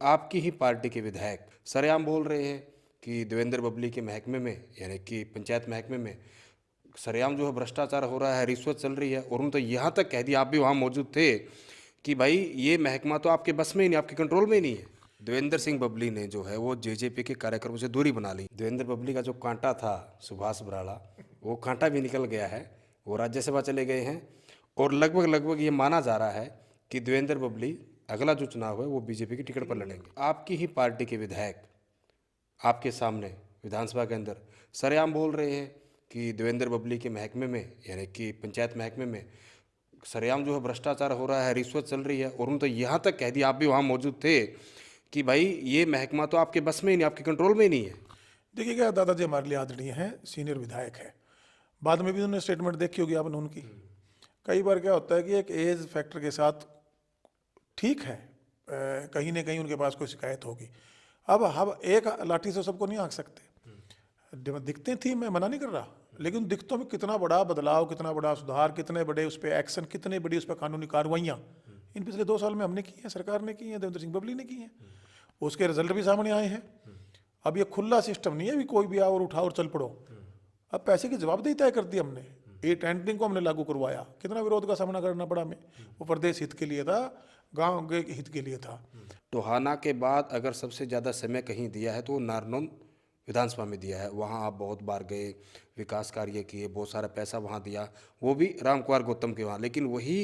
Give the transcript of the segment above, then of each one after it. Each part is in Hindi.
आपकी ही पार्टी के विधायक सरेआम बोल रहे हैं कि देवेंद्र बबली के महकमे में यानी कि पंचायत महकमे में सरेआम जो है भ्रष्टाचार हो रहा है, रिश्वत चल रही है। और उन्होंने तो यहाँ तक कह दिया, आप भी वहाँ मौजूद थे, कि भाई ये महकमा तो आपके बस में ही नहीं, आपके कंट्रोल में ही नहीं है। देवेंद्र सिंह बबली ने जो है वो जेजेपी के कार्यक्रमों से दूरी बना ली। देवेंद्र बबली का जो कांटा था सुभाष बराड़ा, वो कांटा भी निकल गया है, वो राज्यसभा चले गए हैं। और लगभग लगभग ये माना जा रहा है कि देवेंद्र बबली अगला जो चुनाव है वो बीजेपी की टिकट पर लड़ेंगे। आपकी ही पार्टी के विधायक आपके सामने विधानसभा के अंदर सरेआम बोल रहे हैं कि देवेंद्र बबली के महकमे में यानी कि पंचायत महकमे में सरेआम जो है भ्रष्टाचार हो रहा है, रिश्वत चल रही है। और उन्होंने तो यहाँ तक कह दिया, आप भी वहाँ मौजूद थे, कि भाई ये महकमा तो आपके बस में ही नहीं, आपके कंट्रोल में ही नहीं है। देखिए क्या, दादाजी हमारे लिए आदरणीय हैं, सीनियर विधायक है। बाद में भी उन्होंने स्टेटमेंट देखी होगी आपने उनकी। कई बार क्या होता है कि एक एज फैक्टर के साथ ठीक है, कहीं ना कहीं उनके पास कोई शिकायत होगी। अब हम एक लाठी से सबको नहीं आंक सकते। दिखते थी, मैं मना नहीं कर रहा, लेकिन दिखतों में कितना बड़ा बदलाव, कितना बड़ा सुधार, कितने बड़े उस पर एक्शन, कितने बड़ी उस पर कानूनी कार्रवाइयाँ इन पिछले 2 साल में हमने की हैं, सरकार ने की हैं, देवेंद्र सिंह बबली ने की हैं। उसके रिजल्ट भी सामने आए हैं। अब ये खुला सिस्टम नहीं है भी कोई भी आओ और उठाओ और चल पड़ो। अब पैसे की जवाबदेही तय कर दी हमने। ये टेंडरिंग को हमने लागू करवाया, कितना विरोध का सामना करना पड़ा हमें। वो प्रदेश हित के लिए था, गांव के हित के लिए था। टोहाना के बाद अगर सबसे ज़्यादा समय कहीं दिया है तो वो नारनौल विधानसभा में दिया है। वहाँ आप बहुत बार गए, विकास कार्य किए, बहुत सारा पैसा वहाँ दिया, वो भी रामकुमार गौतम के वहाँ। लेकिन वही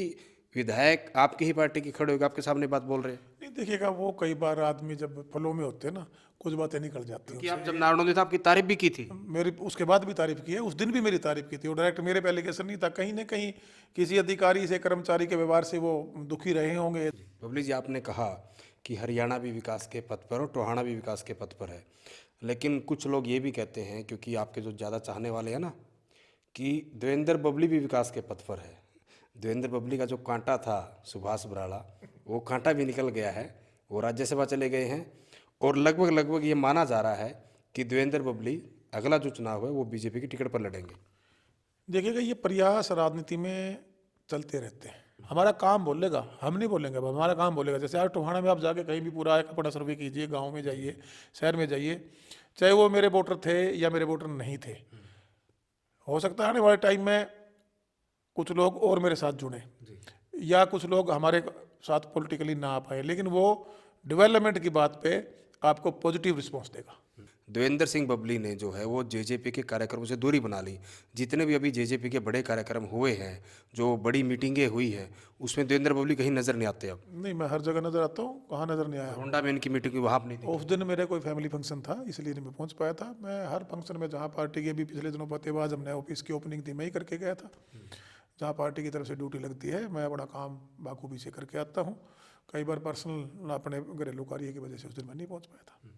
विधायक आपकी ही पार्टी की खड़े होकर आपके सामने बात बोल रहे हैं। नहीं देखिएगा, वो कई बार आदमी जब फलों में होते हैं ना, कुछ बातें निकल जाती हैं क्योंकि आप उनसे। जब नारनौल में था आपकी तारीफ भी की थी। मेरी उसके बाद भी तारीफ की है, उस दिन भी मेरी तारीफ की थी। वो डायरेक्ट मेरे पे एलिगेशन नहीं था, कहीं ना कहीं किसी अधिकारी से, कर्मचारी के व्यवहार से वो दुखी रहे होंगे। बबली जी, आपने कहा कि हरियाणा भी विकास के पथ पर और टोहाना भी विकास के पथ पर है। लेकिन कुछ लोग ये भी कहते हैं, क्योंकि आपके जो ज़्यादा चाहने वाले हैं ना, कि देवेंद्र बबली भी विकास के पथ पर है। देवेंद्र बबली का जो कांटा था सुभाष बराड़ा, वो कांटा भी निकल गया है, वो राज्यसभा चले गए हैं। और लगभग लगभग ये माना जा रहा है कि देवेंद्र बबली अगला जो चुनाव है वो बीजेपी की टिकट पर लड़ेंगे। देखिएगा, ये प्रयास राजनीति में चलते रहते हैं। हमारा काम बोलेगा, हम नहीं बोलेंगे, अब हमारा काम बोलेगा। जैसे आज टोहाना में आप जाके कहीं भी पूरा एक अपना सर्वे कीजिए, गांव में जाइए, शहर में जाइए, चाहे वो मेरे वोटर थे या मेरे वोटर नहीं थे। हो सकता है आने वाले टाइम में कुछ लोग और मेरे साथ जुड़े, या कुछ लोग हमारे साथ पॉलिटिकली ना आ पाए, लेकिन वो डेवलपमेंट की बात पे आपको पॉजिटिव रिस्पॉन्स देगा। देवेंद्र सिंह बबली ने जो है वो जेजेपी के कार्यक्रमों से दूरी बना ली। जितने भी अभी जेजेपी के बड़े कार्यक्रम हुए हैं, जो बड़ी मीटिंगें हुई हैं, उसमें देवेंद्र बबली कहीं नज़र नहीं आते अब। नहीं, मैं हर जगह नज़र आता हूँ, कहाँ नज़र नहीं आया हूँ। होंडा में इनकी मीटिंग हुई, वहाँ आप नहीं थे। उस दिन मेरे कोई फैमिली फंक्शन था, इसलिए नहीं मैं पहुंच पाया था। मैं हर फंक्शन में, जहाँ पार्टी के भी पिछले दिनों फतेहबाद हमने ऑफिस की ओपनिंग थी, मैं ही करके गया था। जहाँ पार्टी की तरफ से ड्यूटी लगती है, मैं बड़ा काम बाखूबी से करके आता हूँ। कई बार पर्सनल अपने घरेलू कार्य की वजह से उस दिन मैं नहीं पहुँच पाया था।